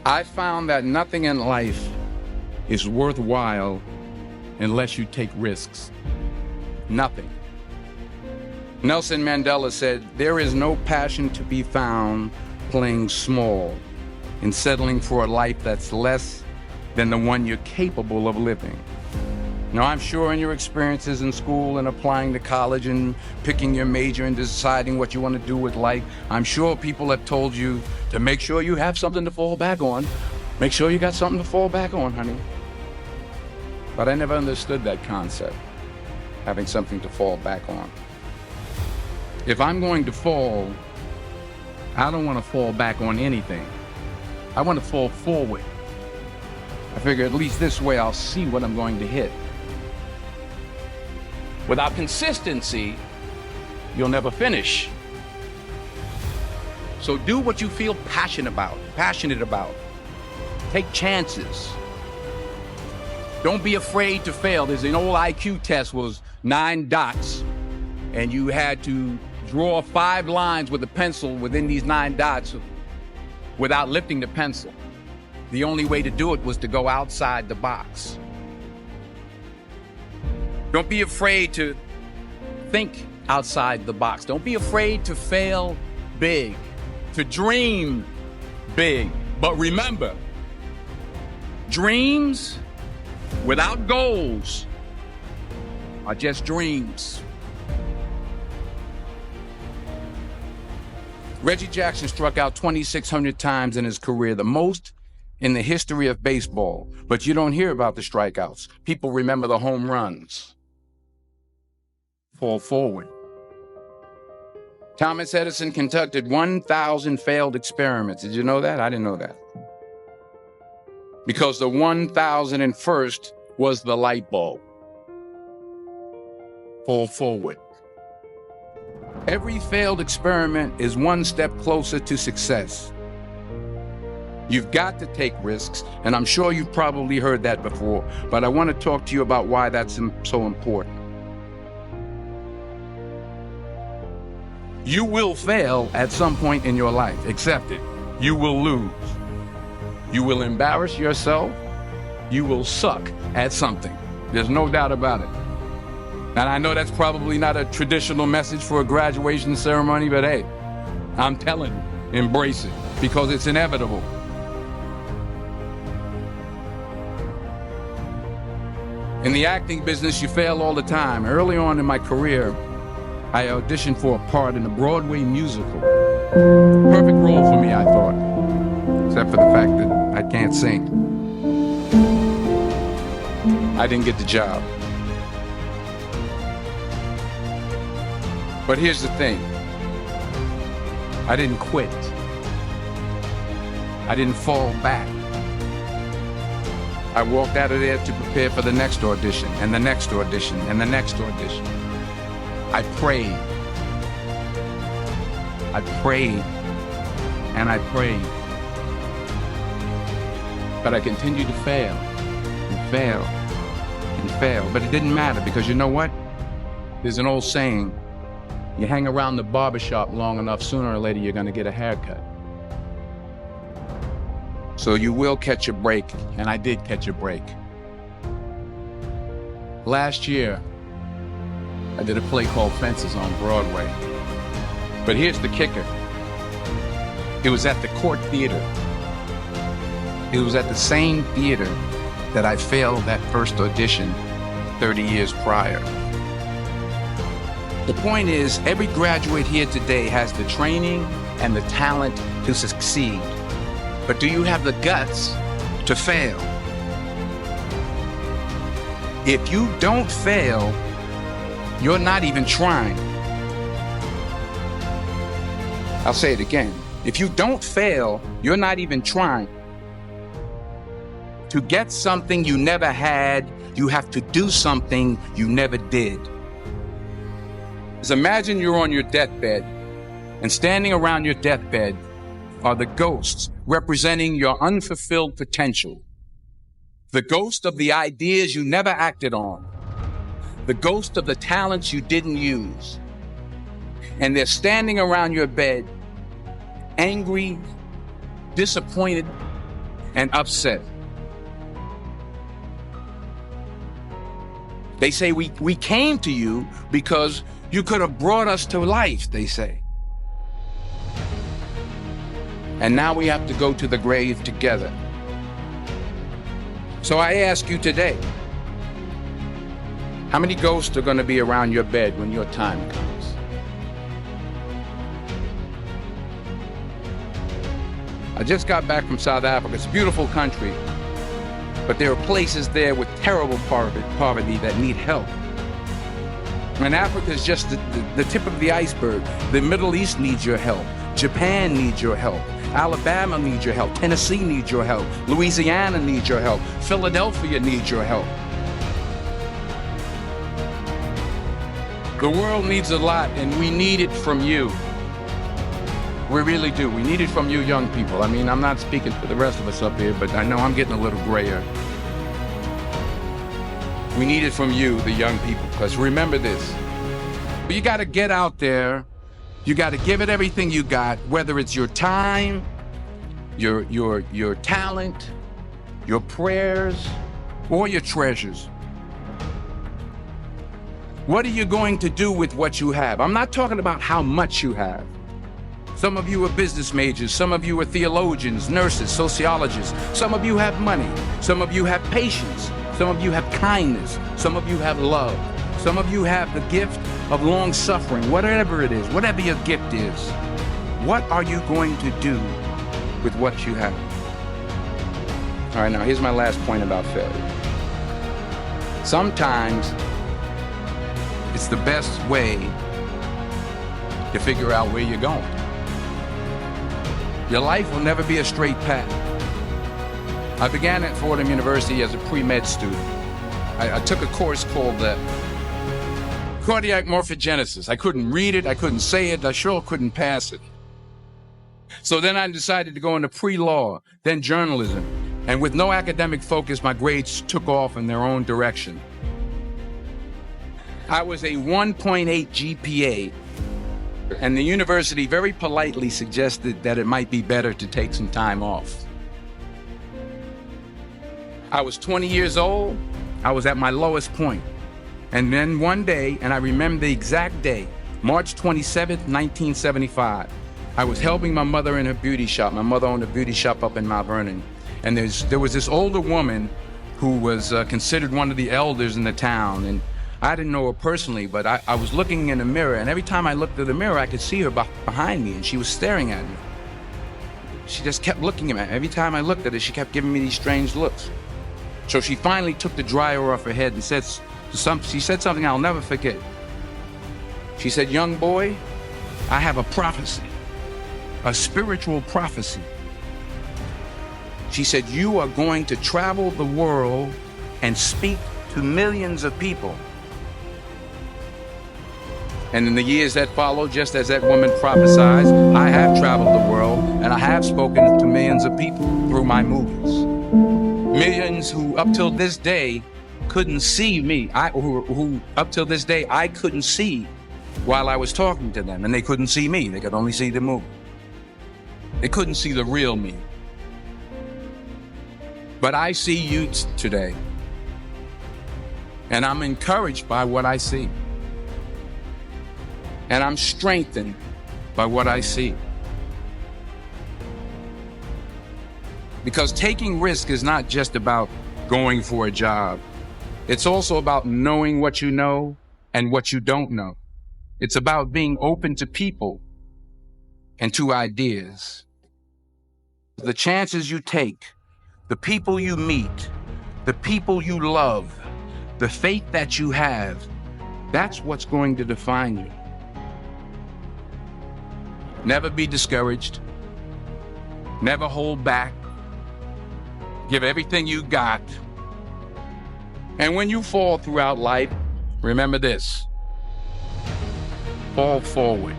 I found that nothing in life is worthwhile unless you take risks. Nothing. Nelson Mandela said, "There is no passion to be found playing small and settling for a life that's less than the one you're capable of living." Now, I'm sure in your experiences in school and applying to college and picking your major and deciding what you want to do with life, I'm sure people have told you to make sure you have something to fall back on. Make sure you got something to fall back on, honey. But I never understood that concept, having something to fall back on. If I'm going to fall, I don't want to fall back on anything. I want to fall forward. I figure at least this way I'll see what I'm going to hit. Without consistency, you'll never finish. So do what you feel passionate about. Take chances. Don't be afraid to fail. There's an old IQ test, was 9 dots, and you had to draw 5 lines with a pencil within these 9 dots without lifting the pencil. The only way to do it was to go outside the box. Don't be afraid to think outside the box. Don't be afraid to fail big, to dream big. But remember, dreams without goals are just dreams. Reggie Jackson struck out 2,600 times in his career, the most in the history of baseball. But you don't hear about the strikeouts. People remember the home runs. Fall forward. Thomas Edison conducted 1,000 failed experiments. Did you know that? I didn't know that. Because the 1,001st was the light bulb. Fall forward. Every failed experiment is one step closer to success. You've got to take risks, and I'm sure you've probably heard that before, but I want to talk to you about why that's so important. You will fail at some point in your life. Accept it. You will lose. You will embarrass yourself. You will suck at something. There's no doubt about it. And I know that's probably not a traditional message for a graduation ceremony, but hey, I'm telling you, embrace it, because it's inevitable. In the acting business, you fail all the time. Early on in my career, I auditioned for a part in a Broadway musical. Perfect role for me, I thought, except for the fact that I can't sing. I didn't get the job. But here's the thing. I didn't quit. I didn't fall back. I walked out of there to prepare for the next audition, and the next audition, and the next audition. I prayed. I prayed. And I prayed. But I continued to fail, and fail, and fail. But it didn't matter, because you know what? There's an old saying, you hang around the barbershop long enough, sooner or later you're going to get a haircut. So you will catch a break, and I did catch a break. Last year, I did a play called Fences on Broadway. But here's the kicker. It was at the Court Theater. It was at the same theater that I failed that first audition 30 years prior. The point is, every graduate here today has the training and the talent to succeed. But do you have the guts to fail? If you don't fail, you're not even trying. I'll say it again. If you don't fail, you're not even trying. To get something you never had, you have to do something you never did. Just imagine you're on your deathbed, and standing around your deathbed are the ghosts representing your unfulfilled potential. The ghost of the ideas you never acted on. The ghost of the talents you didn't use. And they're standing around your bed, angry, disappointed, and upset. They say we came to you because you could have brought us to life, they say. And now we have to go to the grave together. So I ask you today, how many ghosts are going to be around your bed when your time comes? I just got back from South Africa. It's a beautiful country, but there are places there with terrible poverty that need help. And Africa is just the tip of the iceberg. The Middle East needs your help. Japan needs your help. Alabama needs your help. Tennessee needs your help. Louisiana needs your help. Philadelphia needs your help. The world needs a lot, and we need it from you. We really do. We need it from you young people. I mean, I'm not speaking for the rest of us up here, but I know I'm getting a little grayer. We need it from you, the young people, because remember this. You got to get out there. You got to give it everything you got, whether it's your time, your talent, your prayers, or your treasures. What are you going to do with what you have? I'm not talking about how much you have. Some of you are business majors. Some of you are theologians, nurses, sociologists. Some of you have money. Some of you have patience. Some of you have kindness. Some of you have love. Some of you have the gift of long suffering, whatever it is, whatever your gift is. What are you going to do with what you have? All right, now here's my last point about failure. Sometimes it's the best way to figure out where you're going. Your life will never be a straight path. I began at Fordham University as a pre-med student. I took a course called cardiac morphogenesis. I couldn't read it, I couldn't say it, I sure couldn't pass it. So then I decided to go into pre-law, then journalism. And with no academic focus, my grades took off in their own direction. I was a 1.8 GPA, and the university very politely suggested that it might be better to take some time off. I was 20 years old. I was at my lowest point. And then one day, and I remember the exact day, March 27th, 1975, I was helping my mother in her beauty shop. My mother owned a beauty shop up in Mount Vernon. And there was this older woman who was considered one of the elders in the town. And I didn't know her personally, but I was looking in the mirror, and every time I looked at the mirror, I could see her behind me, and she was staring at me. She just kept looking at me. Every time I looked at her, she kept giving me these strange looks. So she finally took the dryer off her head and she said something I'll never forget. She said, "Young boy, I have a prophecy, a spiritual prophecy." She said, "You are going to travel the world and speak to millions of people." And in the years that followed, just as that woman prophesied, I have traveled the world and I have spoken to millions of people through my movies. Millions who up till this day couldn't see me, who up till this day I couldn't see while I was talking to them, and they couldn't see me. They could only see the movie. They couldn't see the real me. But I see you today, and I'm encouraged by what I see. And I'm strengthened by what I see. Because taking risk is not just about going for a job. It's also about knowing what you know and what you don't know. It's about being open to people and to ideas. The chances you take, the people you meet, the people you love, the faith that you have, that's what's going to define you. Never be discouraged. Never hold back. Give everything you got. And when you fall throughout life, remember this: fall forward.